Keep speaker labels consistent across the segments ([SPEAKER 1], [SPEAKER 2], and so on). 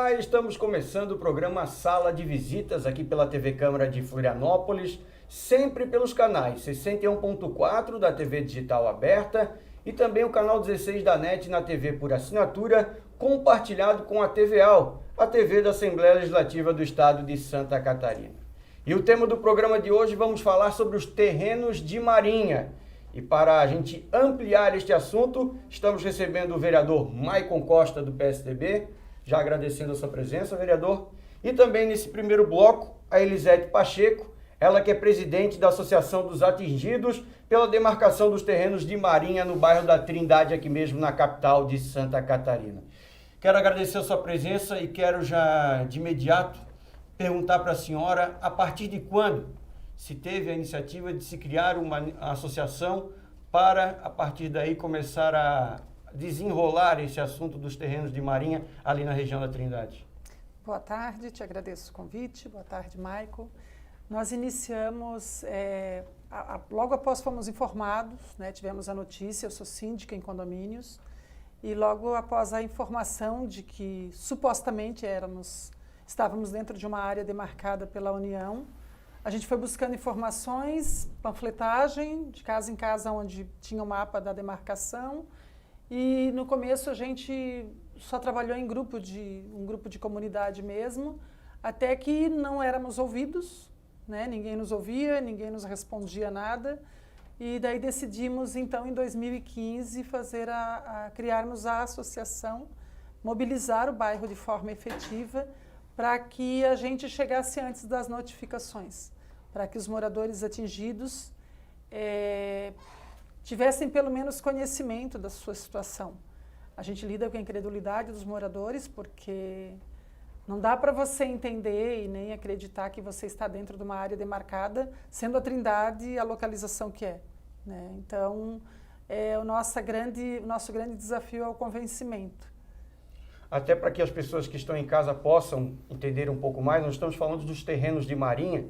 [SPEAKER 1] Olá, estamos começando o programa Sala de Visitas aqui pela TV Câmara de Florianópolis, sempre pelos canais 61.4 da TV Digital Aberta e também o canal 16 da NET na TV por assinatura, compartilhado com a TVAL, a TV da Assembleia Legislativa do Estado de Santa Catarina. E o tema do programa de hoje vamos falar sobre os terrenos de Marinha. E para a gente ampliar este assunto, estamos recebendo o vereador Maicon Costa, do PSDB, já agradecendo a sua presença, vereador. E também nesse primeiro bloco, a Elisete Pacheco, ela que é presidente da Associação dos Atingidos pela demarcação dos terrenos de Marinha no bairro da Trindade, aqui mesmo na capital de Santa Catarina. Quero agradecer a sua presença e quero já de imediato perguntar para a senhora a partir de quando se teve a iniciativa de se criar uma associação para, a partir daí, começar a desenrolar esse assunto dos terrenos de Marinha ali na região da Trindade.
[SPEAKER 2] Boa tarde, te agradeço o convite. Boa tarde, Maicon. Nós iniciamos, logo após fomos informados, né, tivemos a notícia, eu sou síndica em condomínios, e logo após a informação de que supostamente estávamos dentro de uma área demarcada pela União, a gente foi buscando informações, panfletagem, de casa em casa, onde tinha o mapa da demarcação. E no começo a gente só trabalhou em um grupo de comunidade mesmo, até que não éramos ouvidos, né? Ninguém nos ouvia, ninguém nos respondia nada. E daí decidimos, então, em 2015, criarmos a associação, mobilizar o bairro de forma efetiva, para que a gente chegasse antes das notificações, para que os moradores atingidos tivessem pelo menos conhecimento da sua situação. A gente lida com a incredulidade dos moradores, porque não dá para você entender e nem acreditar que você está dentro de uma área demarcada, sendo a Trindade a localização que é, né? Então, o nosso grande desafio é o convencimento.
[SPEAKER 1] Até para que as pessoas que estão em casa possam entender um pouco mais, nós estamos falando dos terrenos de Marinha,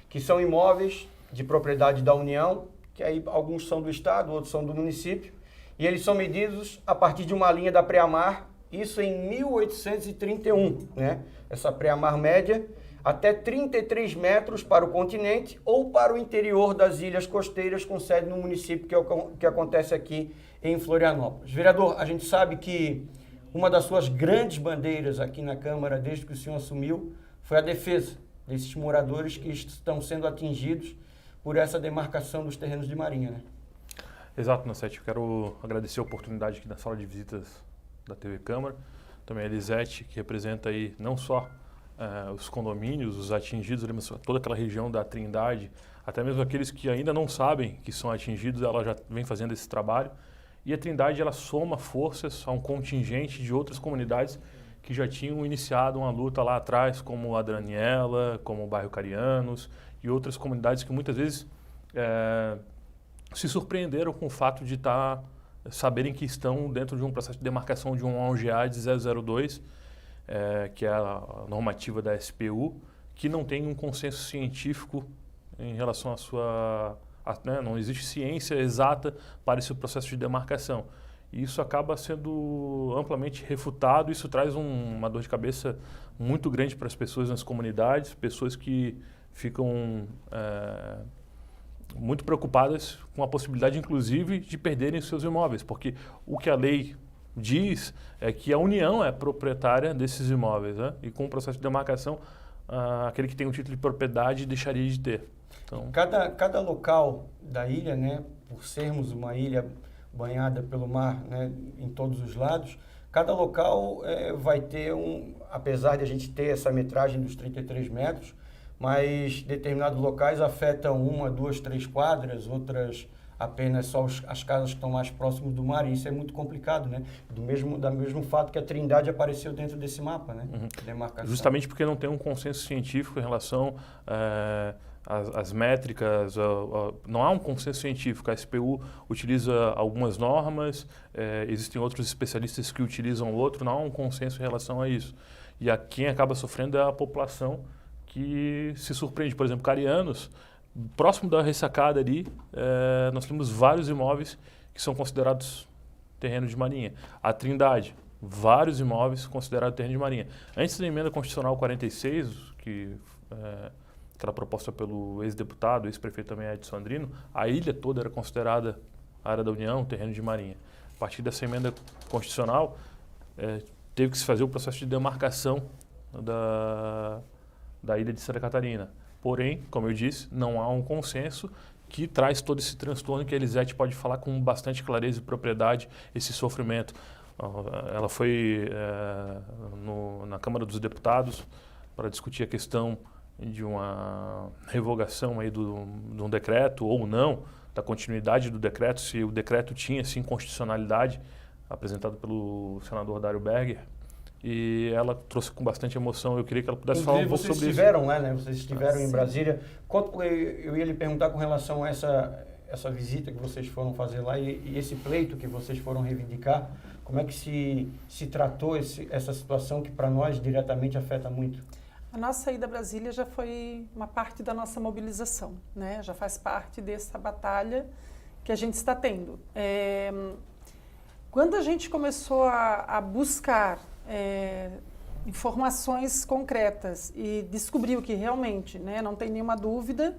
[SPEAKER 1] que são imóveis de propriedade da União, que aí alguns são do Estado, outros são do município, e eles são medidos a partir de uma linha da Preamar, isso em 1831, né? Essa Preamar média, até 33 metros para o continente ou para o interior das ilhas costeiras, com sede no município, que é o que acontece aqui em Florianópolis. Vereador, a gente sabe que uma das suas grandes bandeiras aqui na Câmara, desde que o senhor assumiu, foi a defesa desses moradores que estão sendo atingidos por essa demarcação dos terrenos de Marinha, né?
[SPEAKER 3] Exato, Nassete. Eu quero agradecer a oportunidade aqui na sala de visitas da TV Câmara. Também a Elisete, que representa aí não só os condomínios, os atingidos, mas toda aquela região da Trindade, até mesmo aqueles que ainda não sabem que são atingidos, ela já vem fazendo esse trabalho. E a Trindade, ela soma forças a um contingente de outras comunidades que já tinham iniciado uma luta lá atrás, como a Daniela, como o bairro Carianos e outras comunidades que muitas vezes se surpreenderam com o fato de saberem que estão dentro de um processo de demarcação de um ONGA de 002, que é a normativa da SPU, que não tem um consenso científico em relação à sua... não existe ciência exata para esse processo de demarcação. E isso acaba sendo amplamente refutado, isso traz uma dor de cabeça muito grande para as pessoas nas comunidades, pessoas que ficam muito preocupadas com a possibilidade, inclusive, de perderem seus imóveis, porque o que a lei diz é que a União é proprietária desses imóveis, né? E com o processo de demarcação, aquele que tem o título de propriedade deixaria de ter. Então,
[SPEAKER 1] cada local da ilha, né, por sermos uma ilha banhada pelo mar, né, em todos os lados, cada local vai ter apesar de a gente ter essa metragem dos 33 metros, mas determinados locais afetam 1, 2, 3 quadras, outras apenas só as casas que estão mais próximas do mar, e isso é muito complicado, né? Do mesmo fato que a Trindade apareceu dentro desse mapa, né? Demarcação.
[SPEAKER 3] Justamente porque não tem um consenso científico em relação às métricas, não há um consenso científico. A SPU utiliza algumas normas, existem outros especialistas que utilizam outro, não há um consenso em relação a isso. E quem acaba sofrendo é a população que se surpreende. Por exemplo, Carianos, próximo da ressacada ali, nós temos vários imóveis que são considerados terrenos de Marinha. A Trindade, vários imóveis considerados terreno de marinha. Antes da emenda constitucional 46, que era proposta pelo ex-deputado, ex-prefeito também Edson Andrino, a ilha toda era considerada área da União, terreno de marinha. A partir dessa emenda constitucional, teve que se fazer o processo de demarcação da ilha de Santa Catarina. Porém, como eu disse, não há um consenso que traz todo esse transtorno que a Elisete pode falar com bastante clareza e propriedade, esse sofrimento. Ela foi na Câmara dos Deputados para discutir a questão de uma revogação aí de um decreto ou não, da continuidade do decreto, se o decreto tinha, sim, constitucionalidade, apresentado pelo senador Dário Berger. E ela trouxe com bastante emoção. Eu queria que ela pudesse falar um pouco sobre isso.
[SPEAKER 1] Vocês estiveram lá, né? Vocês estiveram em Brasília. Eu ia lhe perguntar com relação a essa visita que vocês foram fazer lá e esse pleito que vocês foram reivindicar. Como é que se tratou essa situação que para nós diretamente afeta muito?
[SPEAKER 2] A nossa ida a Brasília já foi uma parte da nossa mobilização, né? Já faz parte dessa batalha que a gente está tendo. Quando a gente começou a buscar informações concretas e descobriu que realmente, né, não tem nenhuma dúvida,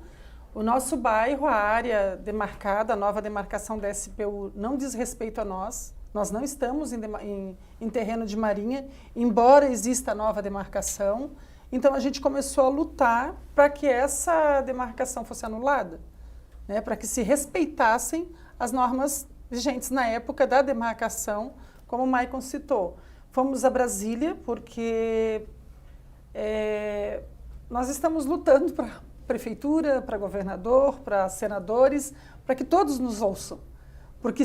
[SPEAKER 2] o nosso bairro, a área demarcada, a nova demarcação da SPU não diz respeito a nós não estamos em terreno de marinha, embora exista a nova demarcação. Então a gente começou a lutar para que essa demarcação fosse anulada, né, para que se respeitassem as normas vigentes na época da demarcação, como o Maicon citou. Fomos a Brasília porque nós estamos lutando para a prefeitura, para governador, para senadores, para que todos nos ouçam. Porque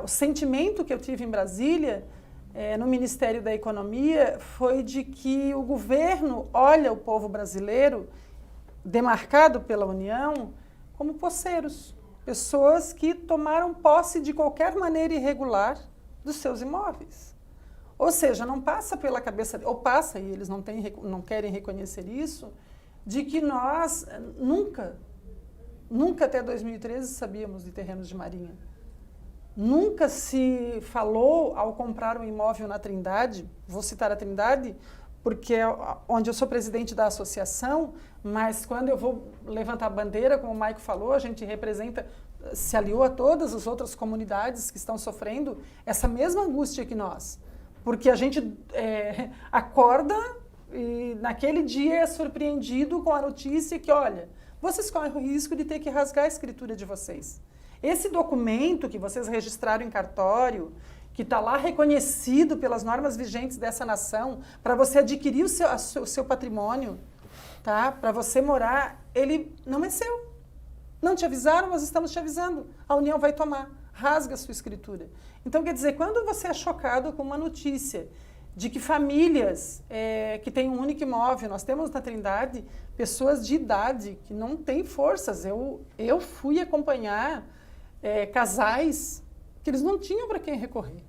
[SPEAKER 2] o sentimento que eu tive em Brasília, no Ministério da Economia, foi de que o governo olha o povo brasileiro, demarcado pela União, como posseiros. Pessoas que tomaram posse de qualquer maneira irregular dos seus imóveis. Ou seja, não passa pela cabeça, ou passa, e eles não querem reconhecer isso, de que nós nunca até 2013 sabíamos de terrenos de marinha. Nunca se falou, ao comprar um imóvel na Trindade, vou citar a Trindade, porque é onde eu sou presidente da associação, mas quando eu vou levantar a bandeira, como o Maico falou, a gente representa, se aliou a todas as outras comunidades que estão sofrendo essa mesma angústia que nós. Porque a gente acorda e naquele dia é surpreendido com a notícia que, olha, vocês correm o risco de ter que rasgar a escritura de vocês. Esse documento que vocês registraram em cartório, que está lá reconhecido pelas normas vigentes dessa nação, para você adquirir o seu patrimônio, tá? Para você morar, ele não é seu. Não te avisaram, nós estamos te avisando. A União vai tomar, rasga a sua escritura. Então, quer dizer, quando você é chocado com uma notícia de que famílias que têm um único imóvel, nós temos na Trindade pessoas de idade que não têm forças. Eu fui acompanhar casais que eles não tinham para quem recorrer,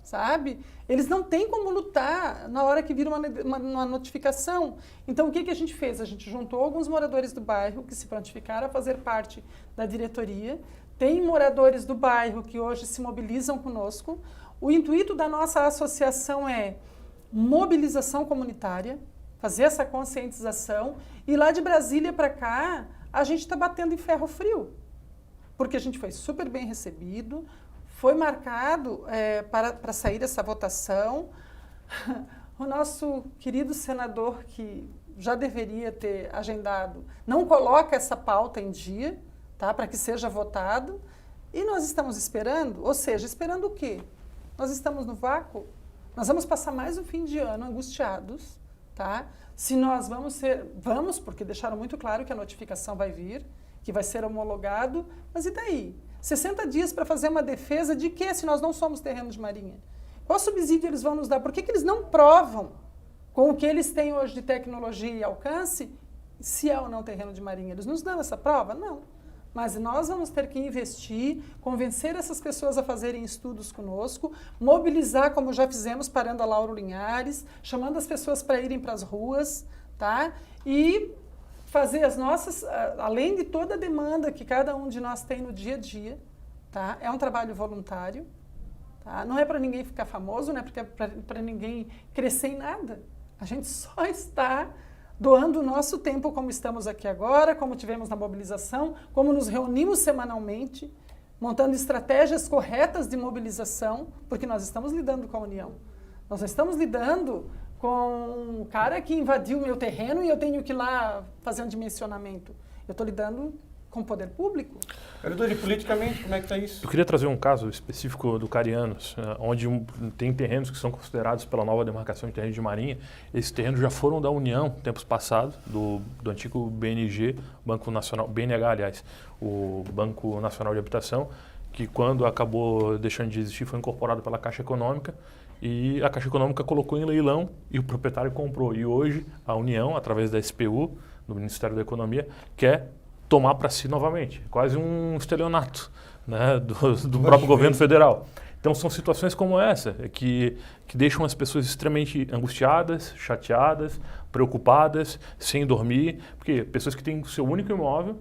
[SPEAKER 2] sabe? Eles não têm como lutar na hora que vira uma notificação. Então, o que a gente fez? A gente juntou alguns moradores do bairro que se prontificaram a fazer parte da diretoria. Tem moradores do bairro que hoje se mobilizam conosco. O intuito da nossa associação é mobilização comunitária, fazer essa conscientização. E lá de Brasília para cá, a gente está batendo em ferro frio. Porque a gente foi super bem recebido, foi marcado para sair essa votação. O nosso querido senador, que já deveria ter agendado, não coloca essa pauta em dia, tá, para que seja votado. E nós estamos esperando, ou seja, esperando o quê? Nós estamos no vácuo, nós vamos passar mais um fim de ano angustiados, tá? Se nós vamos, porque deixaram muito claro que a notificação vai vir, que vai ser homologado, mas e daí? 60 dias para fazer uma defesa de quê, se nós não somos terreno de marinha? Qual subsídio eles vão nos dar? Por que eles não provam com o que eles têm hoje de tecnologia e alcance, se é ou não terreno de marinha? Eles nos dão essa prova? Não. Mas nós vamos ter que investir, convencer essas pessoas a fazerem estudos conosco, mobilizar, como já fizemos, parando a Lauro Linhares, chamando as pessoas para irem para as ruas, tá? E fazer as nossas, além de toda a demanda que cada um de nós tem no dia a dia, tá? É um trabalho voluntário, Tá? Não é para ninguém ficar famoso, não é para ninguém crescer em nada. A gente só está doando o nosso tempo, como estamos aqui agora, como tivemos na mobilização, como nos reunimos semanalmente, montando estratégias corretas de mobilização, porque nós estamos lidando com a União. Nós estamos lidando com um cara que invadiu o meu terreno e eu tenho que ir lá fazer um dimensionamento. Eu estou lidando com o poder público.
[SPEAKER 1] Vereador, e politicamente, como é que está isso?
[SPEAKER 3] Eu queria trazer um caso específico do Carianos, onde tem terrenos que são considerados pela nova demarcação de terreno de marinha. Esses terrenos já foram da União, tempos passados, do antigo BNG, Banco Nacional, BNH, aliás, o Banco Nacional de Habitação, que quando acabou deixando de existir foi incorporado pela Caixa Econômica, e a Caixa Econômica colocou em leilão e o proprietário comprou. E hoje a União, através da SPU, do Ministério da Economia, quer tomar para si novamente. Quase um estelionato, né, do próprio governo federal. Então são situações como essa que deixam as pessoas extremamente angustiadas, chateadas, preocupadas, sem dormir, porque pessoas que têm o seu único imóvel,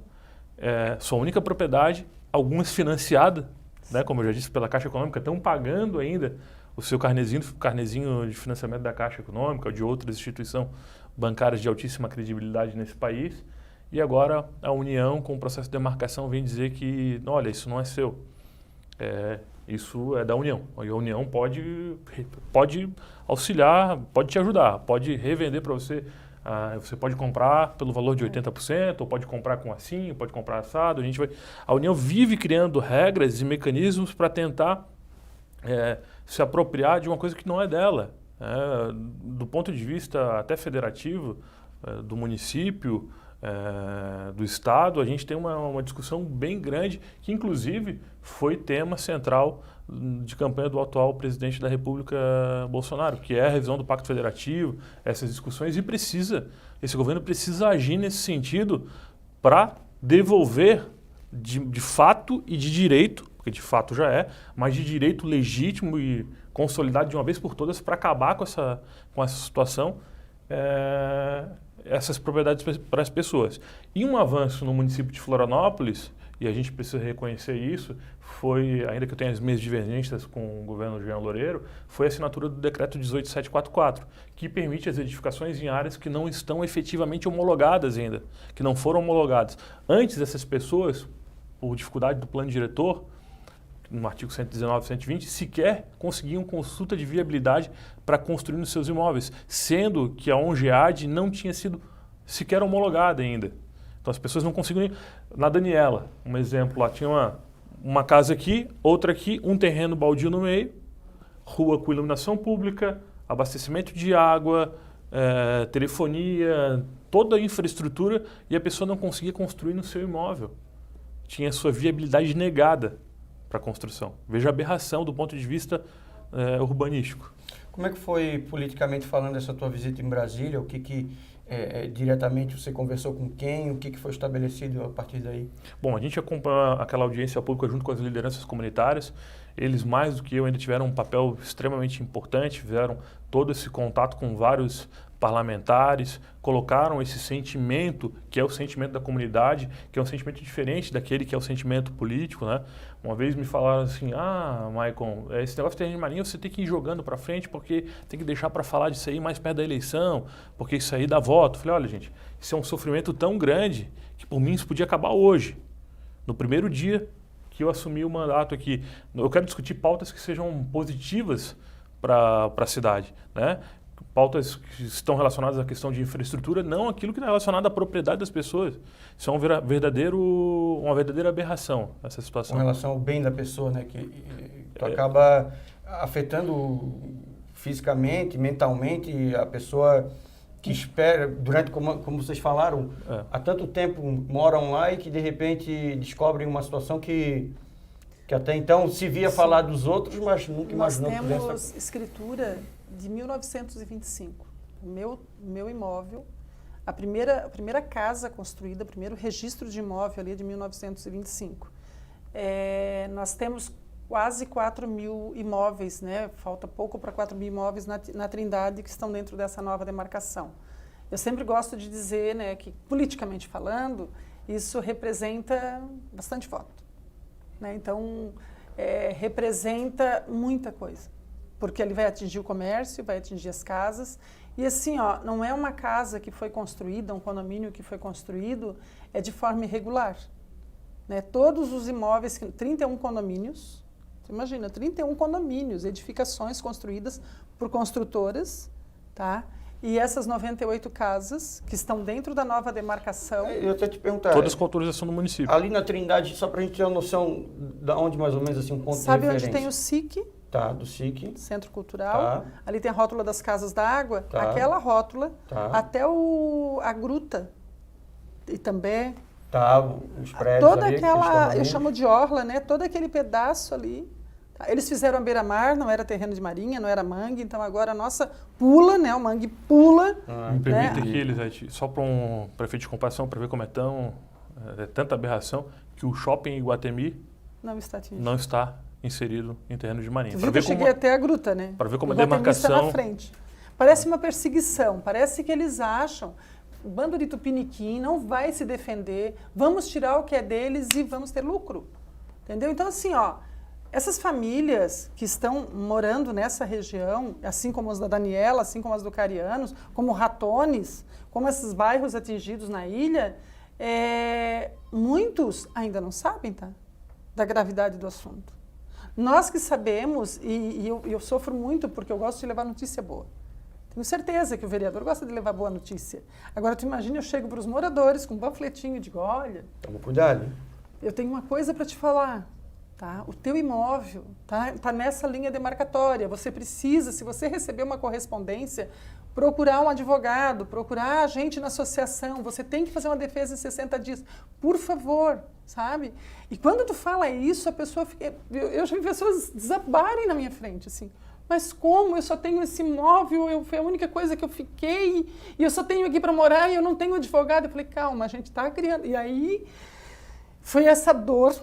[SPEAKER 3] sua única propriedade, algumas financiadas, né, como eu já disse, pela Caixa Econômica, estão pagando ainda o seu carnezinho de financiamento da Caixa Econômica ou de outras instituições bancárias de altíssima credibilidade nesse país. E agora a União, com o processo de demarcação, vem dizer que, olha, isso não é seu, isso é da União. E a União pode auxiliar, pode te ajudar, pode revender para você. Você pode comprar pelo valor de 80%, ou pode comprar com assim, pode comprar assado. A União vive criando regras e mecanismos para tentar se apropriar de uma coisa que não é dela. Do ponto de vista até federativo, do município, do Estado, a gente tem uma discussão bem grande, que inclusive foi tema central de campanha do atual presidente da República, Bolsonaro, que é a revisão do Pacto Federativo, essas discussões, e esse governo precisa agir nesse sentido para devolver de fato e de direito, porque de fato já mas de direito legítimo e consolidado de uma vez por todas para acabar com essa situação, essas propriedades para as pessoas. E um avanço no município de Florianópolis, e a gente precisa reconhecer isso, foi, ainda que eu tenha as minhas divergências com o governo Jean Loureiro, foi a assinatura do decreto 18744, que permite as edificações em áreas que não estão efetivamente homologadas ainda, que não foram homologadas. Antes, essas pessoas, por dificuldade do plano diretor, no artigo 119 e 120, sequer conseguiam consulta de viabilidade para construir nos seus imóveis, sendo que a ONGEAD não tinha sido sequer homologada ainda. Então as pessoas não conseguiam. Na Daniela, um exemplo, lá tinha uma casa aqui, outra aqui, um terreno baldio no meio, rua com iluminação pública, abastecimento de água, telefonia, toda a infraestrutura, e a pessoa não conseguia construir no seu imóvel. Tinha sua viabilidade negada para a construção. Veja a aberração do ponto de vista urbanístico.
[SPEAKER 1] Como é que foi, politicamente falando, essa tua visita em Brasília? O que diretamente você conversou com quem? O que foi estabelecido a partir daí?
[SPEAKER 3] Bom, a gente acompanha aquela audiência pública junto com as lideranças comunitárias. Eles, mais do que eu, ainda tiveram um papel extremamente importante, fizeram todo esse contato com vários parlamentares, colocaram esse sentimento, que é o sentimento da comunidade, que é um sentimento diferente daquele que é o sentimento político, né? Uma vez me falaram assim, Maicon, esse negócio de terreno de marinha você tem que ir jogando para frente porque tem que deixar para falar disso aí mais perto da eleição, porque isso aí dá voto. Eu falei, olha gente, isso é um sofrimento tão grande que por mim isso podia acabar hoje, no primeiro dia que eu assumi o mandato aqui. Eu quero discutir pautas que sejam positivas para a cidade, né? Pautas que estão relacionadas à questão de infraestrutura, não aquilo que está relacionado à propriedade das pessoas. Isso é uma verdadeira aberração, essa situação.
[SPEAKER 1] Com relação ao bem da pessoa, né? Que acaba afetando fisicamente, mentalmente, a pessoa que espera, durante, como vocês falaram, há tanto tempo moram lá e que de repente descobrem uma situação que até então se via falar dos outros, mas nunca imaginou que
[SPEAKER 2] nós temos escritura de 1925. O meu imóvel, a primeira casa construída, o primeiro registro de imóvel ali é de 1925. Nós temos quase 4.000 imóveis, né? Falta pouco para 4.000 imóveis na Trindade que estão dentro dessa nova demarcação. Eu sempre gosto de dizer, né, que, politicamente falando, isso representa bastante voto, né? Então, representa muita coisa, porque ele vai atingir o comércio, vai atingir as casas. E assim, ó, não é uma casa que foi construída, um condomínio que foi construído, é de forma irregular. Né? Todos os imóveis, 31 condomínios, você imagina, 31 condomínios, edificações construídas por construtoras, tá? E essas 98 casas que estão dentro da nova demarcação.
[SPEAKER 1] Eu até te perguntar.
[SPEAKER 3] Todas com autorização do município.
[SPEAKER 1] Ali na Trindade, só para a gente ter uma noção de onde mais ou menos assim, um ponto
[SPEAKER 2] Sabe
[SPEAKER 1] de referência.
[SPEAKER 2] onde tem o SIC?
[SPEAKER 1] Tá, do SIC.
[SPEAKER 2] Centro Cultural.
[SPEAKER 1] Tá.
[SPEAKER 2] Ali tem a rótula das Casas da Água.
[SPEAKER 1] Tá.
[SPEAKER 2] Aquela rótula,
[SPEAKER 1] Tá.
[SPEAKER 2] até a gruta. E também
[SPEAKER 1] Tá, os prédios
[SPEAKER 2] toda
[SPEAKER 1] ali,
[SPEAKER 2] aquela,
[SPEAKER 1] aqueles
[SPEAKER 2] eu
[SPEAKER 1] condomínios.
[SPEAKER 2] chamo de orla, né? Todo aquele pedaço ali. Tá? Eles fizeram a beira-mar, não era terreno de marinha, não era mangue, então agora a nossa pula, né? O mangue pula.
[SPEAKER 3] Me permita
[SPEAKER 2] né?
[SPEAKER 3] aqui, Elisete, só para um prefeito de comparação, para ver como é tanta aberração, que o shopping Iguatemi
[SPEAKER 2] Não está atingido.
[SPEAKER 3] não está inserido em terreno de marinha.
[SPEAKER 2] Tu viu que eu cheguei até a gruta, né?
[SPEAKER 3] Para ver como a
[SPEAKER 2] O Iguatemi está
[SPEAKER 3] demarcação...
[SPEAKER 2] na frente. Parece uma perseguição, parece que eles acham, o bando de tupiniquim não vai se defender, vamos tirar o que é deles e vamos ter lucro. Entendeu? Então, assim, ó, essas famílias que estão morando nessa região, assim como as da Daniela, assim como as do Carianos, como Ratones, como esses bairros atingidos na ilha, muitos ainda não sabem, tá? Da gravidade do assunto. Nós que sabemos, e eu sofro muito porque eu gosto de levar notícia boa. Tenho certeza que o vereador gosta de levar boa notícia. Agora, tu imagina, eu chego para os moradores com um panfletinho e digo, olha,
[SPEAKER 1] Toma cuidado, hein?
[SPEAKER 2] eu tenho uma coisa para te falar, tá? O teu imóvel tá nessa linha demarcatória. Você precisa, se você receber uma correspondência, procurar um advogado, procurar a gente na associação. Você tem que fazer uma defesa em 60 dias. Por favor, sabe? E quando tu fala isso, a pessoa fica... Eu já vi pessoas desabarem na minha frente, assim. Mas como? Eu só tenho esse imóvel, foi a única coisa que eu fiquei, e eu só tenho aqui para morar e eu não tenho advogado. Eu falei, calma, a gente está criando. E aí foi essa dor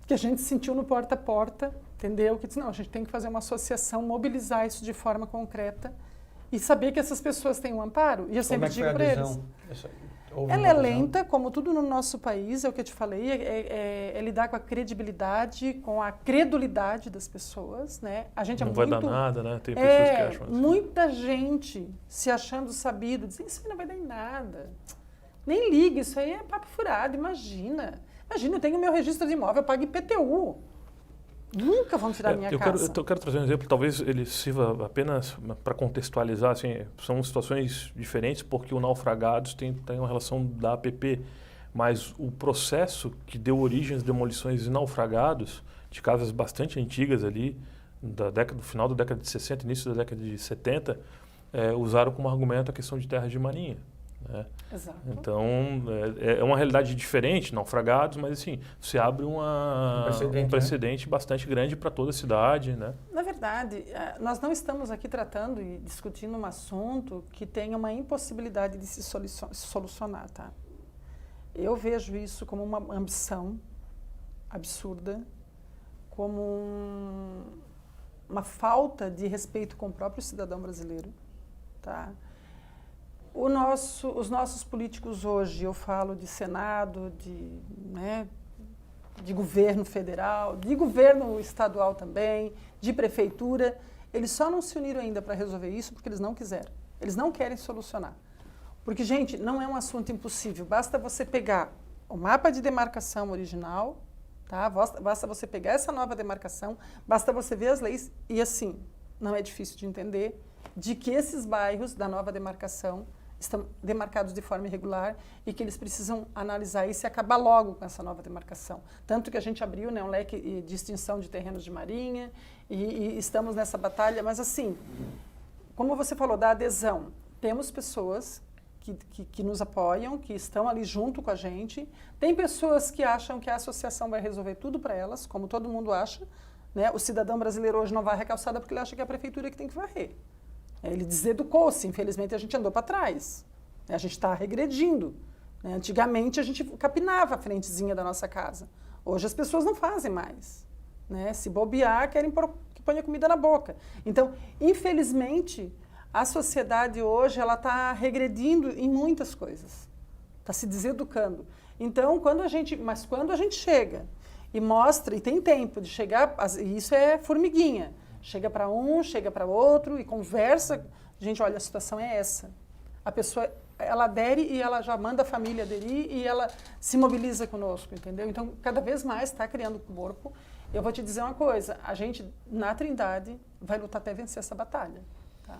[SPEAKER 2] que a gente sentiu no porta a porta, entendeu? Que disse, não, a gente tem que fazer uma associação, mobilizar isso de forma concreta e saber que essas pessoas têm um amparo. E eu sempre digo para eles. Ela é lenta, como tudo no nosso país, é o que eu te falei, é lidar com a credibilidade, com a credulidade das pessoas, né? A gente
[SPEAKER 3] não vai dar nada, né? Tem pessoas que acham assim.
[SPEAKER 2] Muita gente se achando sabido, dizendo, isso aí não vai dar em nada. Nem liga, isso aí é papo furado, imagina. Imagina, eu tenho meu registro de imóvel, eu pago IPTU. Nunca vão tirar minha casa.
[SPEAKER 3] Eu quero trazer um exemplo, talvez ele sirva apenas para contextualizar, assim, são situações diferentes porque o Naufragados tem uma relação da APP, mas o processo que deu origem às demolições de naufragados, de casas bastante antigas ali, do final da década de 60, início da década de 70, usaram como argumento a questão de terras de marinha. Né?
[SPEAKER 2] Exato.
[SPEAKER 3] Então, é uma realidade diferente, naufragados, mas assim, você abre um precedente bastante grande para toda a cidade. Né?
[SPEAKER 2] Na verdade, nós não estamos aqui tratando e discutindo um assunto que tenha uma impossibilidade de se solucionar. Tá? Eu vejo isso como uma ambição absurda, como uma falta de respeito com o próprio cidadão brasileiro. Tá? Os nossos políticos hoje, eu falo de Senado, de governo federal, de governo estadual também, de prefeitura, eles só não se uniram ainda para resolver isso porque eles não quiseram. Eles não querem solucionar. Porque, gente, não é um assunto impossível. Basta você pegar o mapa de demarcação original, tá? Basta você pegar essa nova demarcação, basta você ver as leis e, assim, não é difícil de entender de que esses bairros da nova demarcação estão demarcados de forma irregular e que eles precisam analisar isso e acabar logo com essa nova demarcação. Tanto que a gente abriu, né, um leque de extinção de terrenos de marinha e estamos nessa batalha, mas assim, como você falou da adesão, temos pessoas que nos apoiam, que estão ali junto com a gente, tem pessoas que acham que a associação vai resolver tudo para elas, como todo mundo acha, né? O cidadão brasileiro hoje não varre a calçada porque ele acha que é a prefeitura que tem que varrer. Ele deseducou-se, infelizmente a gente andou para trás. A gente está regredindo. Antigamente a gente capinava a frentezinha da nossa casa. Hoje as pessoas não fazem mais. Se bobear, querem que ponha comida na boca. Então, infelizmente, a sociedade hoje está regredindo em muitas coisas. Está se deseducando. Então, quando a gente chega e mostra, e tem tempo de chegar, e isso é formiguinha, chega para um, chega para outro e conversa, gente, olha, a situação é essa. A pessoa, ela adere e ela já manda a família aderir e ela se mobiliza conosco, entendeu? Então, cada vez mais está criando corpo. Eu vou te dizer uma coisa, a gente, na Trindade, vai lutar até vencer essa batalha. Tá?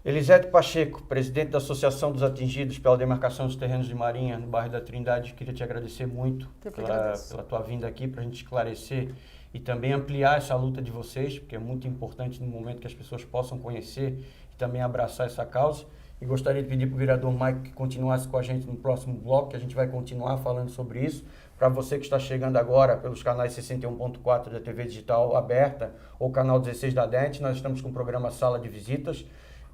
[SPEAKER 1] Elisete Pacheco, presidente da Associação dos Atingidos pela Demarcação dos Terrenos de Marinha, no bairro da Trindade, queria te agradecer muito pela tua vinda aqui para a gente esclarecer e também ampliar essa luta de vocês, porque é muito importante no momento que as pessoas possam conhecer e também abraçar essa causa. E gostaria de pedir para o vereador Maico que continuasse com a gente no próximo bloco, que a gente vai continuar falando sobre isso. Para você que está chegando agora pelos canais 61.4 da TV Digital Aberta ou canal 16 da DENT, nós estamos com o programa Sala de Visitas,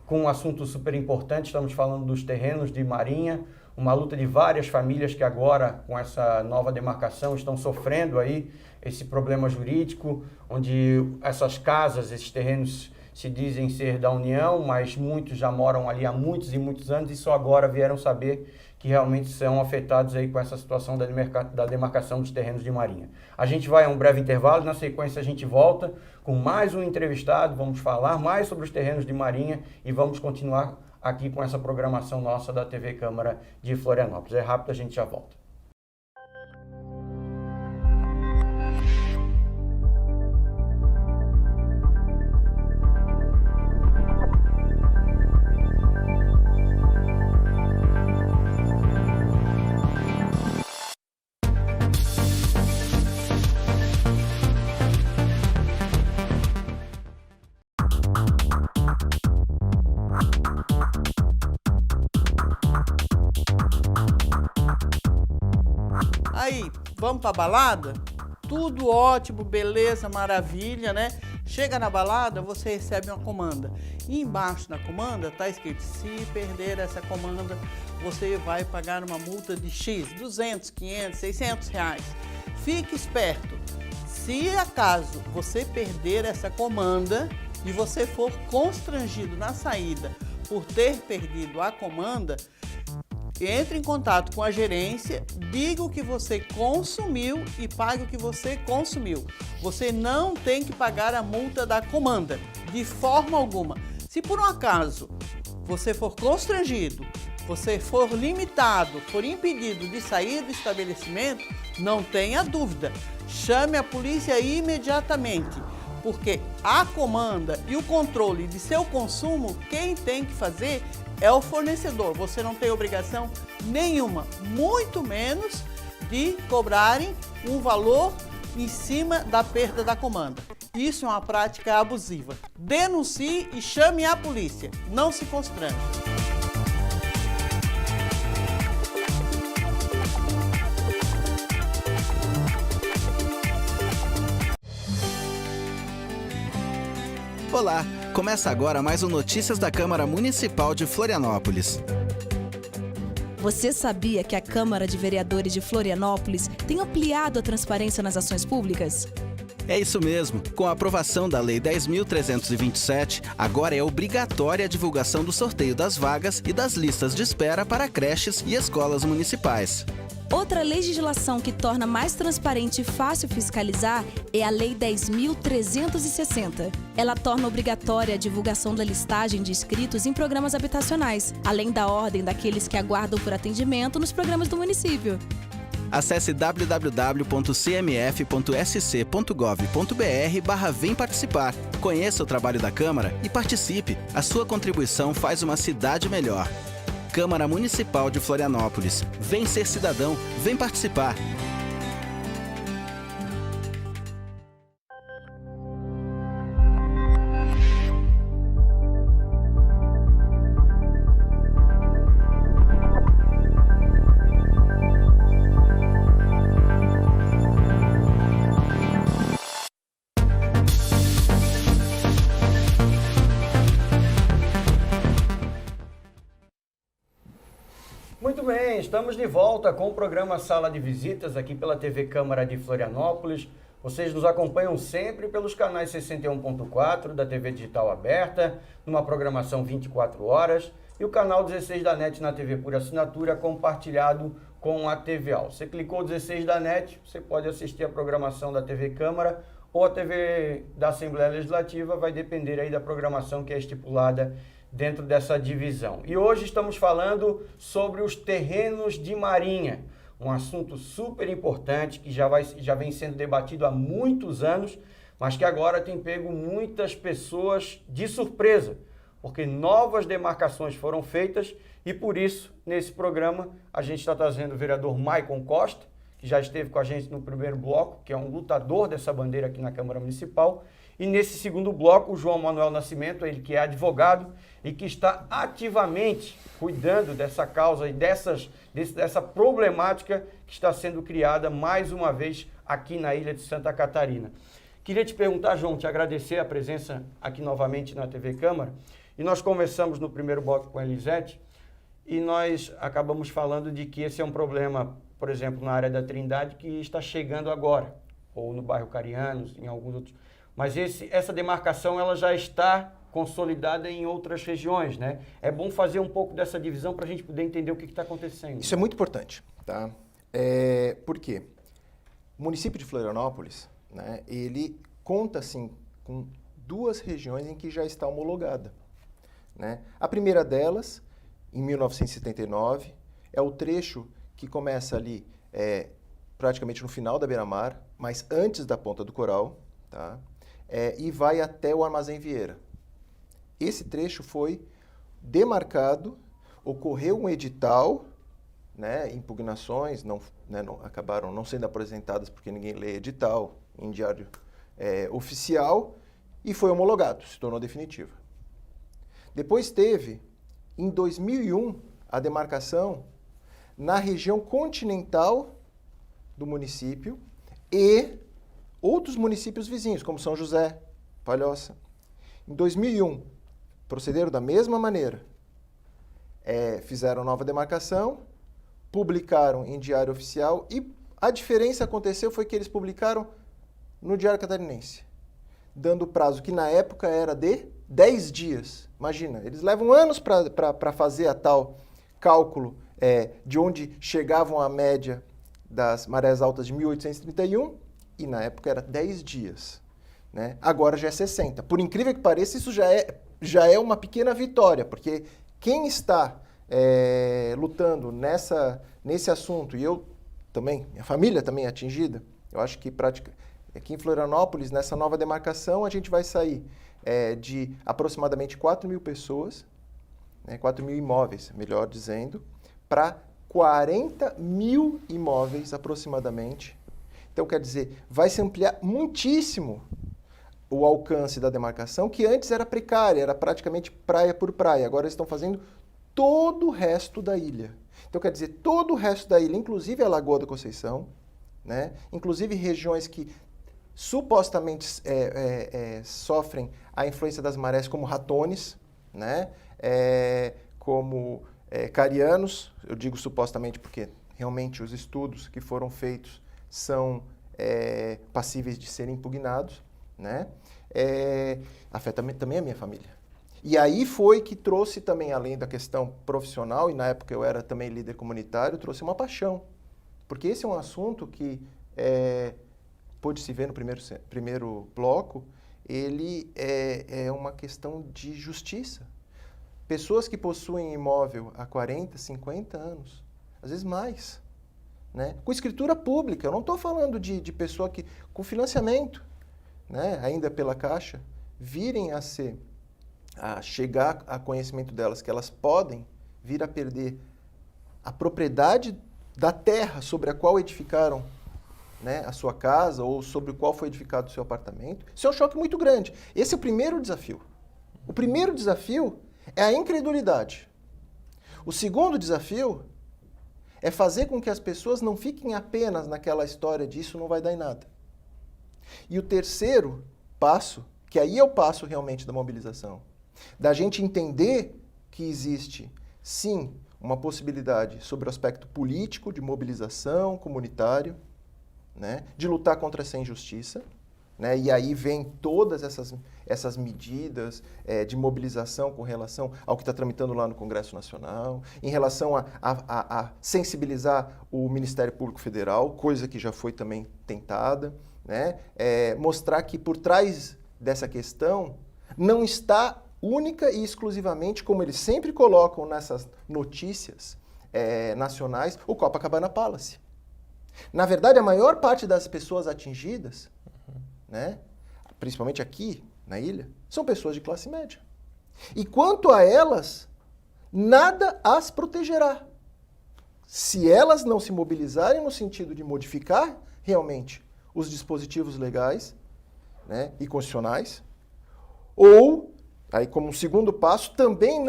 [SPEAKER 1] com um assunto super importante. Estamos falando dos terrenos de Marinha, uma luta de várias famílias que agora, com essa nova demarcação, estão sofrendo aí esse problema jurídico, onde essas casas, esses terrenos se dizem ser da União, mas muitos já moram ali há muitos e muitos anos e só agora vieram saber que realmente são afetados aí com essa situação da demarcação dos terrenos de Marinha. A gente vai a um breve intervalo, na sequência a gente volta com mais um entrevistado, vamos falar mais sobre os terrenos de Marinha e vamos continuar aqui com essa programação nossa da TV Câmara de Florianópolis. É rápido, a gente já volta.
[SPEAKER 4] Aí, vamos pra balada? Tudo ótimo, beleza, maravilha, né? Chega na balada, você recebe uma comanda. E embaixo na comanda tá escrito, se perder essa comanda, você vai pagar uma multa de X, 200, 500, 600 reais. Fique esperto. Se acaso você perder essa comanda e você for constrangido na saída por ter perdido a comanda, entre em contato com a gerência, diga o que você consumiu e pague o que você consumiu. Você não tem que pagar a multa da comanda, de forma alguma. Se por um acaso você for constrangido, você for limitado, for impedido de sair do estabelecimento, não tenha dúvida, chame a polícia imediatamente, porque a comanda e o controle de seu consumo, quem tem que fazer é o fornecedor. Você não tem obrigação nenhuma, muito menos de cobrarem um valor em cima da perda da comanda. Isso é uma prática abusiva. Denuncie e chame a polícia. Não se constrange.
[SPEAKER 5] Olá, começa agora mais um Notícias da Câmara Municipal de Florianópolis.
[SPEAKER 6] Você sabia que a Câmara de Vereadores de Florianópolis tem ampliado a transparência nas ações públicas?
[SPEAKER 5] É isso mesmo. Com a aprovação da Lei 10.327, agora é obrigatória a divulgação do sorteio das vagas e das listas de espera para creches e escolas municipais.
[SPEAKER 6] Outra legislação que torna mais transparente e fácil fiscalizar é a Lei 10.360. Ela torna obrigatória a divulgação da listagem de inscritos em programas habitacionais, além da ordem daqueles que aguardam por atendimento nos programas do município.
[SPEAKER 5] Acesse www.cmf.sc.gov.br/vem participar. Conheça o trabalho da Câmara e participe. A sua contribuição faz uma cidade melhor. Câmara Municipal de Florianópolis. Vem ser cidadão, vem participar.
[SPEAKER 1] Muito bem, estamos de volta com o programa Sala de Visitas aqui pela TV Câmara de Florianópolis. Vocês nos acompanham sempre pelos canais 61.4 da TV Digital Aberta, numa programação 24 horas, e o canal 16 da NET na TV por assinatura, compartilhado com a TVA. Você clicou 16 da NET, você pode assistir a programação da TV Câmara ou a TV da Assembleia Legislativa, vai depender aí da programação que é estipulada dentro dessa divisão. E hoje estamos falando sobre os terrenos de marinha, um assunto super importante que já vem sendo debatido há muitos anos, mas que agora tem pego muitas pessoas de surpresa, porque novas demarcações foram feitas e por isso, nesse programa, a gente está trazendo o vereador Maicon Costa, que já esteve com a gente no primeiro bloco, que é um lutador dessa bandeira aqui na Câmara Municipal, e nesse segundo bloco, o João Manuel Nascimento, ele que é advogado e que está ativamente cuidando dessa causa e dessa problemática que está sendo criada mais uma vez aqui na ilha de Santa Catarina. Queria te perguntar, João, te agradecer a presença aqui novamente na TV Câmara, e nós conversamos no primeiro bloco com a Elisete, e nós acabamos falando de que esse é um problema, por exemplo, na área da Trindade, que está chegando agora, ou no bairro Carianos, em alguns outros. Mas essa demarcação ela já está consolidada em outras regiões, né? É bom fazer um pouco dessa divisão para a gente poder entender o que está acontecendo.
[SPEAKER 7] Isso é muito importante, tá? Por quê? O município de Florianópolis, né, ele conta, assim, com 2 regiões em que já está homologada, né? A primeira delas, em 1979, é o trecho que começa ali praticamente no final da beira-mar, mas antes da Ponta do Coral, tá? E vai até o Armazém Vieira. Esse trecho foi demarcado, ocorreu um edital, né, impugnações acabaram não sendo apresentadas porque ninguém lê edital em diário oficial, e foi homologado, se tornou definitivo. Depois teve, em 2001, a demarcação na região continental do município e outros municípios vizinhos, como São José, Palhoça. Em 2001, procederam da mesma maneira. Fizeram nova demarcação, publicaram em diário oficial e a diferença aconteceu foi que eles publicaram no Diário Catarinense, dando prazo que na época era de 10 dias. Imagina, eles levam anos para fazer a tal cálculo de onde chegavam a média das marés altas de 1831, e na época era 10 dias. Né? Agora já é 60. Por incrível que pareça, isso já é uma pequena vitória, porque quem está lutando nesse assunto, e eu também, minha família também é atingida, eu acho que aqui em Florianópolis, nessa nova demarcação, a gente vai sair de aproximadamente 4.000 pessoas, 4.000 imóveis, melhor dizendo, para 40.000 imóveis aproximadamente. Então, quer dizer, vai se ampliar muitíssimo o alcance da demarcação, que antes era precária, era praticamente praia por praia. Agora eles estão fazendo todo o resto da ilha. Então, quer dizer, todo o resto da ilha, inclusive a Lagoa da Conceição, né? Inclusive regiões que supostamente sofrem a influência das marés, como Ratones, né? Como Carianos, eu digo supostamente porque realmente os estudos que foram feitos são passíveis de serem impugnados, né? Afeta também a minha família. E aí foi que trouxe também, além da questão profissional, e na época eu era também líder comunitário, trouxe uma paixão. Porque esse é um assunto que pôde se ver no primeiro bloco, ele é uma questão de justiça. Pessoas que possuem imóvel há 40, 50 anos, às vezes mais, né? Com escritura pública, eu não estou falando de pessoa que, com financiamento, né? Ainda pela Caixa, virem a chegar a conhecimento delas, que elas podem vir a perder a propriedade da terra sobre a qual edificaram, né, a sua casa ou sobre o qual foi edificado o seu apartamento. Isso é um choque muito grande. Esse é o primeiro desafio. O primeiro desafio é a incredulidade. O segundo desafio é fazer com que as pessoas não fiquem apenas naquela história de isso não vai dar em nada. E o terceiro passo, que aí é o passo realmente da mobilização, da gente entender que existe, sim, uma possibilidade sobre o aspecto político, de mobilização comunitário, né, de lutar contra essa injustiça, né? E aí vem todas essas medidas de mobilização com relação ao que está tramitando lá no Congresso Nacional, em relação a sensibilizar o Ministério Público Federal, coisa que já foi também tentada, né? Mostrar que por trás dessa questão não está única e exclusivamente, como eles sempre colocam nessas notícias nacionais, o Copacabana Palace. Na verdade, a maior parte das pessoas atingidas, né, principalmente aqui na ilha, são pessoas de classe média. E quanto a elas, nada as protegerá. Se elas não se mobilizarem no sentido de modificar realmente os dispositivos legais, né, e constitucionais, ou, aí como um segundo passo, também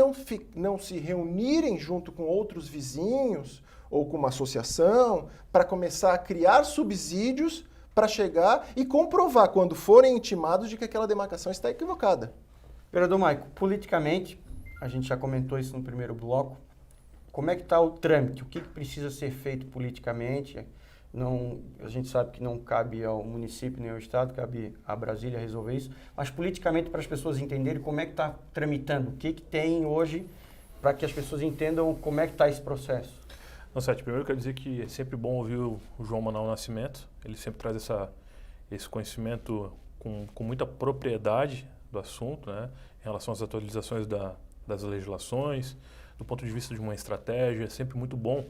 [SPEAKER 7] não se reunirem junto com outros vizinhos ou com uma associação para começar a criar subsídios para chegar e comprovar, quando forem intimados, de que aquela demarcação está equivocada.
[SPEAKER 1] Vereador Maico, politicamente, a gente já comentou isso no primeiro bloco, como é que está o trâmite? O que precisa ser feito politicamente? A gente sabe que não cabe ao município nem ao Estado, cabe a Brasília resolver isso, mas politicamente, para as pessoas entenderem como é que está tramitando, o que tem hoje para que as pessoas entendam como é que está esse processo.
[SPEAKER 3] Não, Sete, primeiro eu quero dizer que é sempre bom ouvir o João Manuel Nascimento, ele sempre traz esse conhecimento com muita propriedade do assunto, né, em relação às atualizações das legislações, do ponto de vista de uma estratégia, é sempre muito bom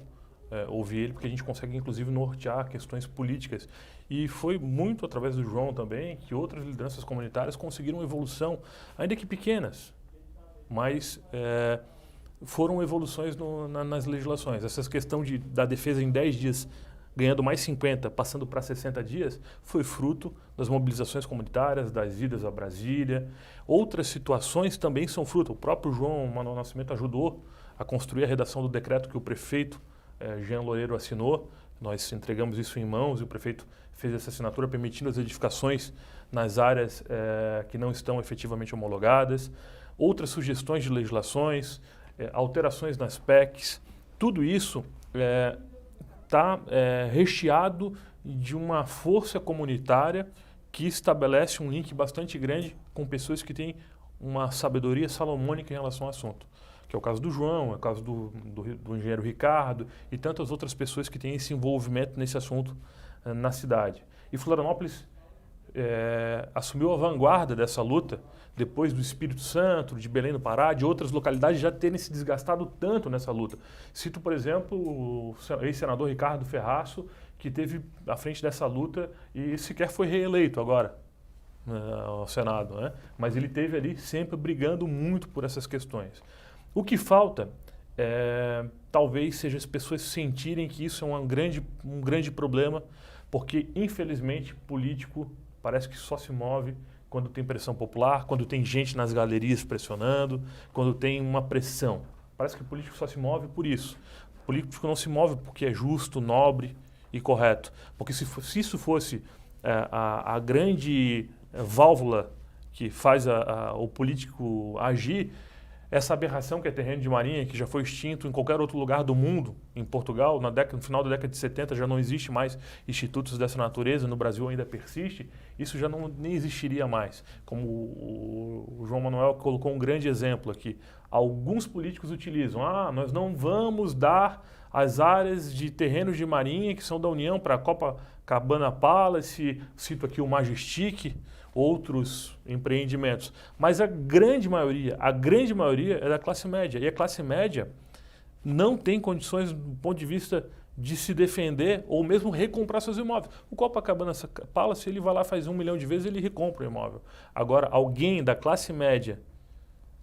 [SPEAKER 3] ouvir ele, porque a gente consegue, inclusive, nortear questões políticas. E foi muito através do João também que outras lideranças comunitárias conseguiram evolução, ainda que pequenas, mas foram evoluções nas legislações. Essa questão da defesa em 10 dias, ganhando mais 50, passando para 60 dias, foi fruto das mobilizações comunitárias, das idas a Brasília. Outras situações também são fruto. O próprio João Manuel Nascimento ajudou a construir a redação do decreto que o prefeito Jean Loureiro assinou. Nós entregamos isso em mãos e o prefeito fez essa assinatura permitindo as edificações nas áreas que não estão efetivamente homologadas. Outras sugestões de legislações, alterações nas PECs, tudo isso está recheado de uma força comunitária que estabelece um link bastante grande com pessoas que têm uma sabedoria salomônica em relação ao assunto, que é o caso do João, é o caso do engenheiro Ricardo e tantas outras pessoas que têm esse envolvimento nesse assunto na cidade. E Florianópolis assumiu a vanguarda dessa luta depois do Espírito Santo, de Belém do Pará, de outras localidades já terem se desgastado tanto nessa luta. Cito, por exemplo, o ex-senador Ricardo Ferraço, que esteve à frente dessa luta e sequer foi reeleito agora ao Senado, né? Mas ele esteve ali sempre brigando muito por essas questões. O que falta talvez seja as pessoas sentirem que isso é um grande problema, porque infelizmente político parece que só se move quando tem pressão popular, quando tem gente nas galerias pressionando, quando tem uma pressão. Parece que o político só se move por isso. O político não se move porque é justo, nobre e correto. Porque se isso fosse a grande válvula que faz o político agir, essa aberração que é terreno de marinha, que já foi extinto em qualquer outro lugar do mundo, em Portugal, no final da década de 70 já não existe mais institutos dessa natureza, no Brasil ainda persiste, isso já nem existiria mais. Como o João Manuel colocou um grande exemplo aqui, alguns políticos utilizam, nós não vamos dar as áreas de terrenos de marinha que são da União para a Copacabana Palace, cito aqui o Majestic, outros empreendimentos. Mas a grande maioria é da classe média. E a classe média não tem condições do ponto de vista de se defender ou mesmo recomprar seus imóveis. O Copacabana Palace, ele vai lá, faz 1 milhão de vezes, ele recompra o imóvel. Agora, alguém da classe média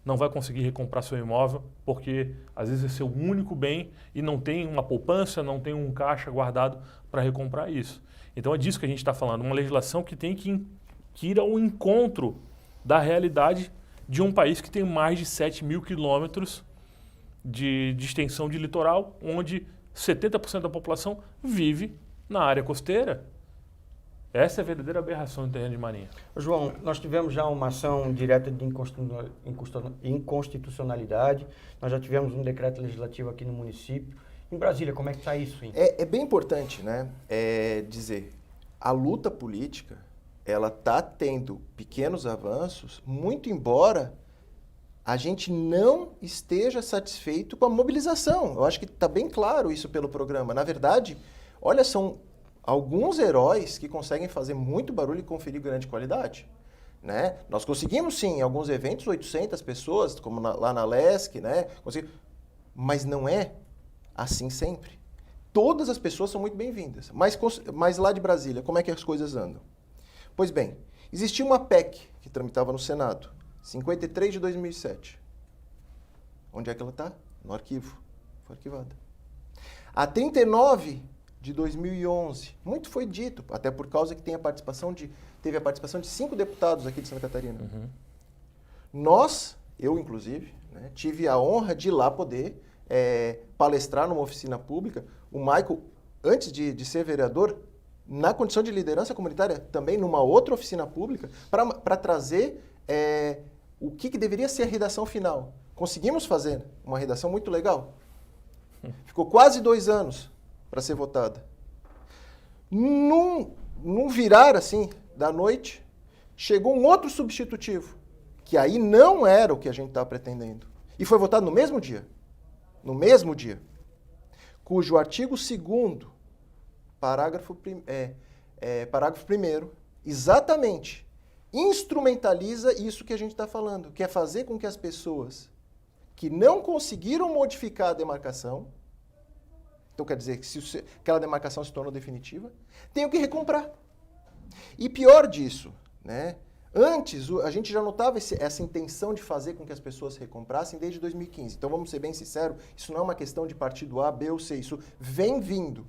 [SPEAKER 3] não vai conseguir recomprar seu imóvel porque às vezes é seu único bem e não tem uma poupança, não tem um caixa guardado para recomprar isso. Então é disso que a gente está falando, uma legislação que tem que ir ao encontro da realidade de um país que tem mais de 7 mil quilômetros de extensão de litoral, onde 70% da população vive na área costeira. Essa é a verdadeira aberração do terreno de marinha.
[SPEAKER 1] João, nós tivemos já uma ação direta de inconstitucionalidade, nós já tivemos um decreto legislativo aqui no município. Em Brasília, como é que está isso?
[SPEAKER 7] É bem importante, né, dizer, a luta política, ela está tendo pequenos avanços, muito embora a gente não esteja satisfeito com a mobilização. Eu acho que está bem claro isso pelo programa. Na verdade, olha, são alguns heróis que conseguem fazer muito barulho e conferir grande qualidade. Né? Nós conseguimos, sim, em alguns eventos, 800 pessoas, como lá na LESC, né? Mas não é assim sempre. Todas as pessoas são muito bem-vindas. Mas lá de Brasília, como é que as coisas andam? Pois bem, existia uma PEC que tramitava no Senado, 53 de 2007. Onde é que ela está? No arquivo. Foi arquivada. A 39 de 2011, muito foi dito, até por causa que teve a participação de 5 deputados aqui de Santa Catarina. Eu inclusive, né, tive a honra de ir lá poder palestrar numa oficina pública. O Michael, antes de ser vereador, na condição de liderança comunitária, também numa outra oficina pública, para trazer o que deveria ser a redação final. Conseguimos fazer uma redação muito legal. Ficou quase 2 anos para ser votada. Num virar assim da noite, chegou um outro substitutivo, que aí não era o que a gente estava pretendendo. E foi votado no mesmo dia. No mesmo dia. Cujo artigo 2º, parágrafo 1º, exatamente instrumentaliza isso que a gente está falando, que é fazer com que as pessoas que não conseguiram modificar a demarcação, então quer dizer que se aquela demarcação se tornou definitiva, tenham que recomprar. E pior disso, né? Antes, a gente já notava essa intenção de fazer com que as pessoas recomprassem desde 2015. Então, vamos ser bem sinceros, isso não é uma questão de partido A, B ou C, isso vem vindo.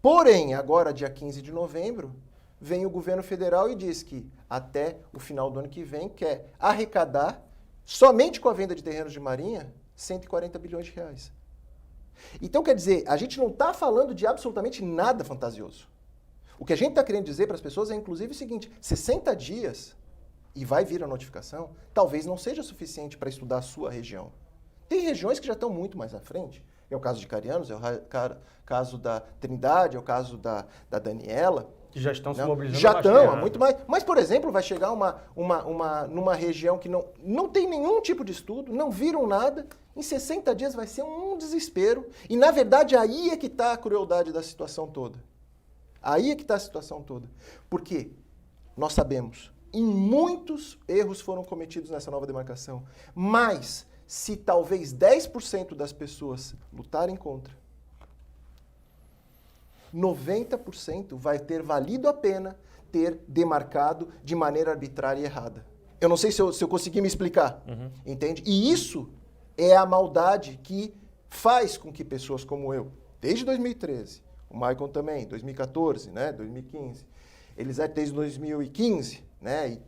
[SPEAKER 7] Porém, agora, dia 15 de novembro, vem o governo federal e diz que até o final do ano que vem quer arrecadar, somente com a venda de terrenos de marinha, 140 bilhões de reais. Então, quer dizer, a gente não está falando de absolutamente nada fantasioso. O que a gente está querendo dizer para as pessoas é, inclusive, o seguinte: 60 dias, e vai vir a notificação, talvez não seja suficiente para estudar a sua região. Tem regiões que já estão muito mais à frente. É o caso de Carianos, é o caso da Trindade, é o caso da Daniela.
[SPEAKER 1] Que já estão se mobilizando.
[SPEAKER 7] Já estão, muito mais. Mas, por exemplo, vai chegar numa região que não tem nenhum tipo de estudo, não viram nada. Em 60 dias vai ser um desespero. E, na verdade, aí é que está a crueldade da situação toda. Aí é que está a situação toda. Porque nós sabemos, muitos erros foram cometidos nessa nova demarcação. Mas, se talvez 10% das pessoas lutarem contra, 90% vai ter valido a pena ter demarcado de maneira arbitrária e errada. Eu não sei se eu consegui me explicar, entende? E isso é a maldade que faz com que pessoas como eu, desde 2013, o Michael também, 2014, né, 2015, Elisete desde 2015, né, e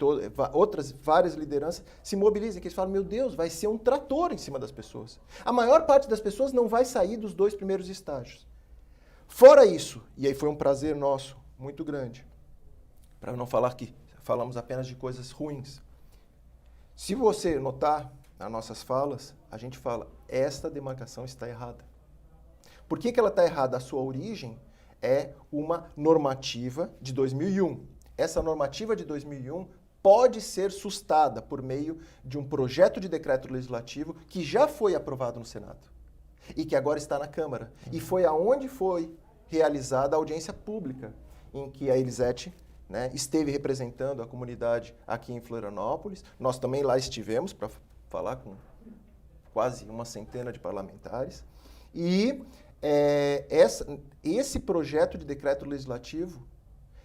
[SPEAKER 7] várias lideranças se mobilizem, que eles falam, meu Deus, vai ser um trator em cima das pessoas. A maior parte das pessoas não vai sair dos 2 primeiros estágios. Fora isso, e aí foi um prazer nosso, muito grande, para não falar que falamos apenas de coisas ruins. Se você notar nas nossas falas, a gente fala, esta demarcação está errada. Por que ela está errada? A sua origem é uma normativa de 2001. Essa normativa de 2001 pode ser sustada por meio de um projeto de decreto legislativo que já foi aprovado no Senado e que agora está na Câmara. E foi aonde foi realizada a audiência pública, em que a Elisete, né, esteve representando a comunidade aqui em Florianópolis. Nós também lá estivemos para falar com quase uma centena de parlamentares. E esse projeto de decreto legislativo,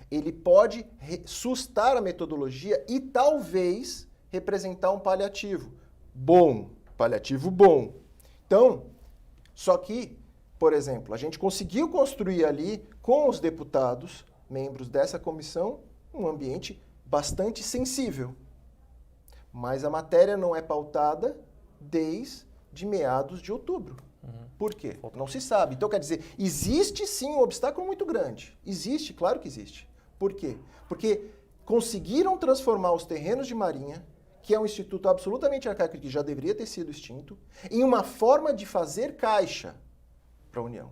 [SPEAKER 7] ele pode sustar a metodologia e talvez representar um paliativo bom. Então, só que, por exemplo, a gente conseguiu construir ali, com os deputados, membros dessa comissão, um ambiente bastante sensível. Mas a matéria não é pautada desde meados de outubro. Por quê? Não se sabe. Então, quer dizer, existe sim um obstáculo muito grande. Existe, claro que existe. Por quê? Porque conseguiram transformar os terrenos de marinha, que é um instituto absolutamente arcaico que já deveria ter sido extinto, em uma forma de fazer caixa para a União.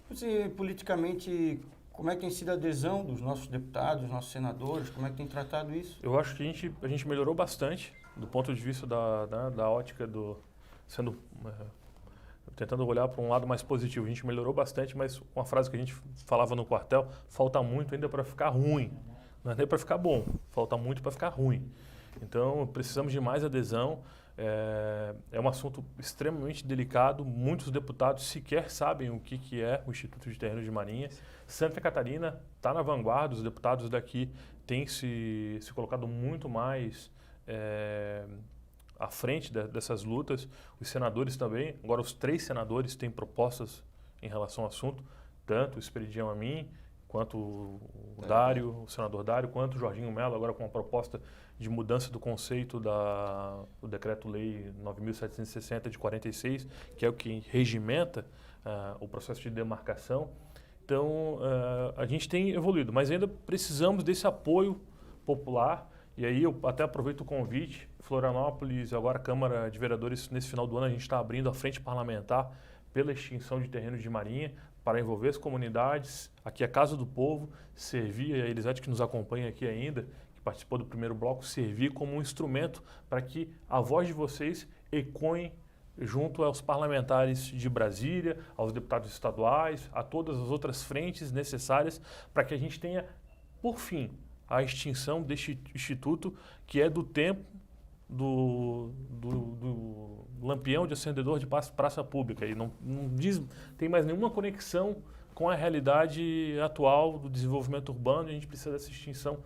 [SPEAKER 1] Você, politicamente, Como é que tem sido a adesão dos nossos deputados, dos nossos senadores? Como é que tem tratado isso?
[SPEAKER 3] Eu acho que a gente melhorou bastante do ponto de vista da ótica tentando olhar para um lado mais positivo. A gente melhorou bastante, mas uma frase que a gente falava no quartel, falta muito ainda para ficar ruim. Não é nem para ficar bom, falta muito para ficar ruim. Então, precisamos de mais adesão. É um assunto extremamente delicado. Muitos deputados sequer sabem o que é o Instituto de Terrenos de Marinha. Santa Catarina está na vanguarda. Os deputados daqui têm se colocado muito mais à frente dessas lutas. Os senadores também. Agora, os 3 senadores têm propostas em relação ao assunto. Tanto o Esperidião Amin, quanto o Dário, o senador Dário, quanto o Jorginho Mello, agora com uma proposta de mudança do conceito do Decreto-Lei 9.760 de 46, que é o que regimenta o processo de demarcação. Então, a gente tem evoluído, mas ainda precisamos desse apoio popular. E aí eu até aproveito o convite. Florianópolis, agora a Câmara de Vereadores, nesse final do ano, a gente está abrindo a frente parlamentar pela extinção de terrenos de marinha, para envolver as comunidades, aqui a Casa do Povo, servir, a Elisete que nos acompanha aqui ainda, que participou do primeiro bloco, servir como um instrumento para que a voz de vocês ecoe junto aos parlamentares de Brasília, aos deputados estaduais, a todas as outras frentes necessárias para que a gente tenha, por fim, a extinção deste instituto que é do tempo do lampião de acendedor de praça pública e não tem mais nenhuma conexão com a realidade atual do desenvolvimento urbano. E a gente precisa dessa extinção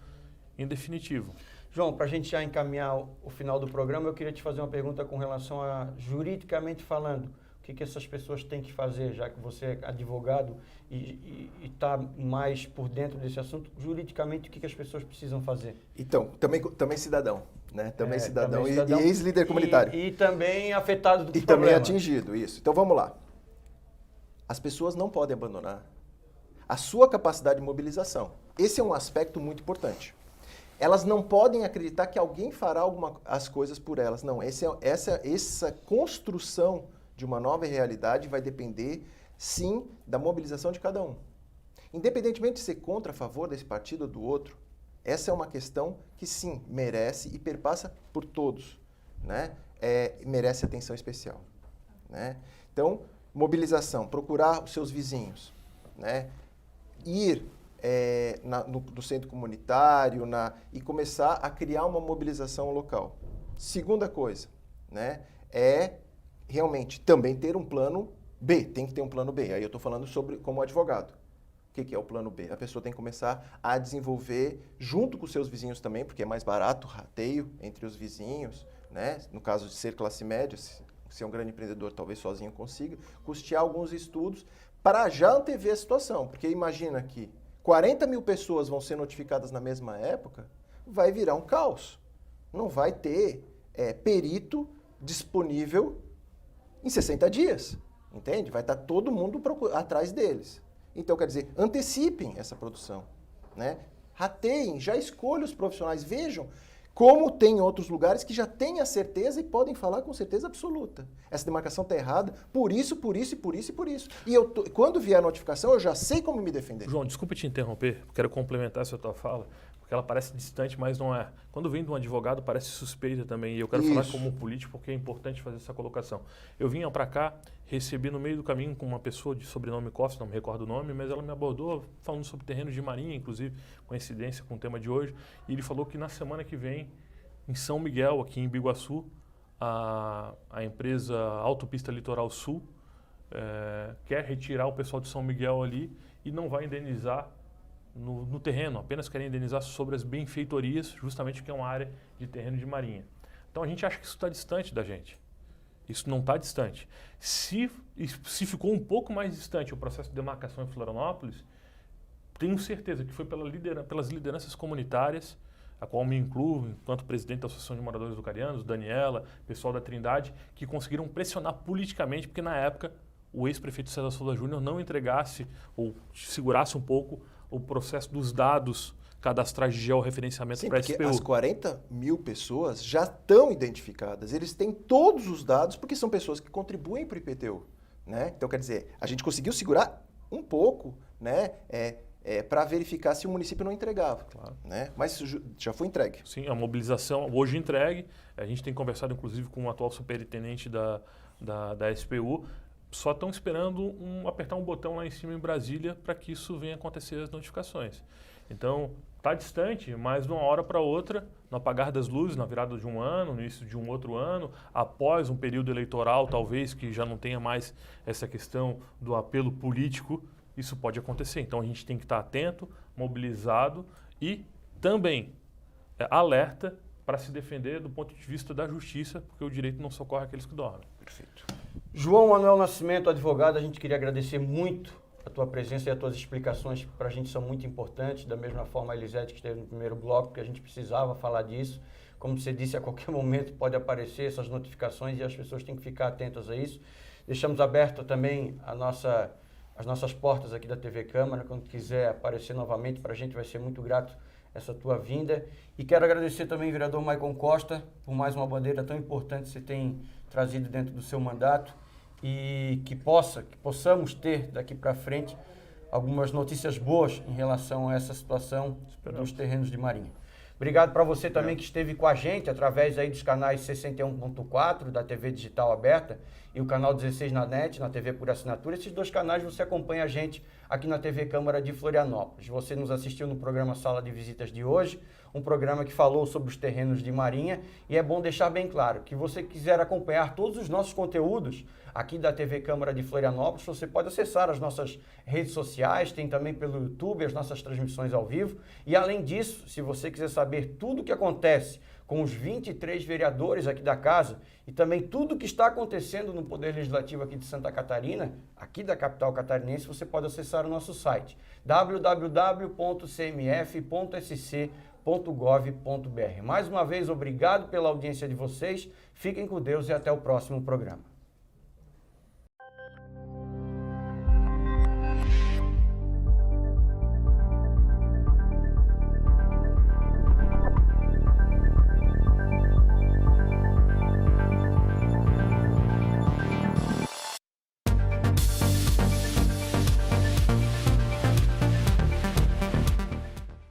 [SPEAKER 3] em definitivo.
[SPEAKER 1] João, para a gente já encaminhar o final do programa, eu queria te fazer uma pergunta com relação a, juridicamente falando, o que essas pessoas têm que fazer, já que você é advogado e está mais por dentro desse assunto, juridicamente, o que as pessoas precisam fazer?
[SPEAKER 7] Então, também cidadão, né? Também cidadão e ex-líder comunitário.
[SPEAKER 1] E também afetado do
[SPEAKER 7] problema. E também atingido, isso. Então, vamos lá. As pessoas não podem abandonar a sua capacidade de mobilização. Esse é um aspecto muito importante. Elas não podem acreditar que alguém fará as coisas por elas. Não, essa construção de uma nova realidade vai depender, sim, da mobilização de cada um. Independentemente de ser contra, a favor desse partido ou do outro, essa é uma questão que, sim, merece e perpassa por todos, né? Merece atenção especial, né? Então, mobilização, procurar os seus vizinhos, né? Ir no centro comunitário e começar a criar uma mobilização local. Segunda coisa, né? Realmente também ter um plano B, tem que ter um plano B. Aí eu estou falando sobre como advogado. O que é o plano B? A pessoa tem que começar a desenvolver, junto com os seus vizinhos também, porque é mais barato o rateio entre os vizinhos, né? No caso de ser classe média, se é um grande empreendedor, talvez sozinho consiga, custear alguns estudos para já antever a situação. Porque imagina que 40 mil pessoas vão ser notificadas na mesma época, vai virar um caos. Não vai ter perito disponível em 60 dias, entende? Vai estar todo mundo atrás deles. Então, quer dizer, antecipem essa produção, né? Rateiem, já escolham os profissionais, vejam como tem outros lugares que já têm a certeza e podem falar com certeza absoluta. Essa demarcação está errada, por isso, por isso e por isso e por isso. E quando vier a notificação, eu já sei como me defender.
[SPEAKER 3] João, desculpa te interromper, quero complementar essa tua fala, porque ela parece distante, mas não é. Quando vem de um advogado, parece suspeita também, e eu quero falar como político, porque é importante fazer essa colocação. Eu vinha para cá, recebi no meio do caminho com uma pessoa de sobrenome Costa, não me recordo o nome, mas ela me abordou falando sobre terrenos de marinha, inclusive, coincidência com o tema de hoje, e ele falou que na semana que vem, em São Miguel, aqui em Biguaçu, a empresa Autopista Litoral Sul quer retirar o pessoal de São Miguel ali e não vai indenizar no terreno, apenas querem indenizar sobre as benfeitorias, justamente porque é uma área de terreno de marinha. Então a gente acha que isso está distante da gente. Isso não está distante. Se ficou um pouco mais distante o processo de demarcação em Florianópolis, tenho certeza que foi pelas lideranças comunitárias, a qual me incluo enquanto presidente da Associação de Moradores Educarianos, Daniela, pessoal da Trindade, que conseguiram pressionar politicamente, porque na época o ex-prefeito César Souza Júnior não entregasse ou segurasse um pouco o processo dos dados cadastrais de georreferenciamento para a SPU.
[SPEAKER 7] Porque as 40 mil pessoas já estão identificadas. Eles têm todos os dados porque são pessoas que contribuem para o IPTU, né? Então, quer dizer, a gente conseguiu segurar um pouco, né? para verificar se o município não entregava.
[SPEAKER 3] Claro.
[SPEAKER 7] Né? Mas já foi entregue.
[SPEAKER 3] Sim, a mobilização hoje entregue. A gente tem conversado, inclusive, com o atual superintendente da SPU. Só estão esperando apertar um botão lá em cima em Brasília para que isso venha acontecer as notificações. Então, está distante, mas de uma hora para outra, no apagar das luzes, na virada de um ano, no início de um outro ano, após um período eleitoral, talvez, que já não tenha mais essa questão do apelo político, isso pode acontecer. Então, a gente tem que estar atento, mobilizado e também alerta para se defender do ponto de vista da justiça, porque o direito não socorre aqueles que dormem.
[SPEAKER 7] Perfeito.
[SPEAKER 1] João Manuel Nascimento, advogado, a gente queria agradecer muito a tua presença e as tuas explicações, que para a gente são muito importantes, da mesma forma a Elisete, que esteve no primeiro bloco, porque a gente precisava falar disso. Como você disse, a qualquer momento pode aparecer essas notificações e as pessoas têm que ficar atentas a isso. Deixamos aberta também as nossas portas aqui da TV Câmara, quando quiser aparecer novamente, para a gente vai ser muito grato essa tua vinda. E quero agradecer também ao vereador Maicon Costa, por mais uma bandeira tão importante que você tem trazido dentro do seu mandato, e que possamos ter daqui para frente algumas notícias boas em relação a essa situação dos terrenos de Marinha. Obrigado para você também que esteve com a gente através aí dos canais 61.4 da TV Digital Aberta e o canal 16 na NET, na TV por assinatura. Esses dois canais você acompanha a gente aqui na TV Câmara de Florianópolis. Você nos assistiu no programa Sala de Visitas de hoje, um programa que falou sobre os terrenos de Marinha, e é bom deixar bem claro que você quiser acompanhar todos os nossos conteúdos aqui da TV Câmara de Florianópolis, você pode acessar as nossas redes sociais, tem também pelo YouTube as nossas transmissões ao vivo. E além disso, se você quiser saber tudo o que acontece com os 23 vereadores aqui da casa e também tudo o que está acontecendo no Poder Legislativo aqui de Santa Catarina, aqui da capital catarinense, você pode acessar o nosso site www.cmf.sc.gov.br. Mais uma vez, obrigado pela audiência de vocês, fiquem com Deus e até o próximo programa.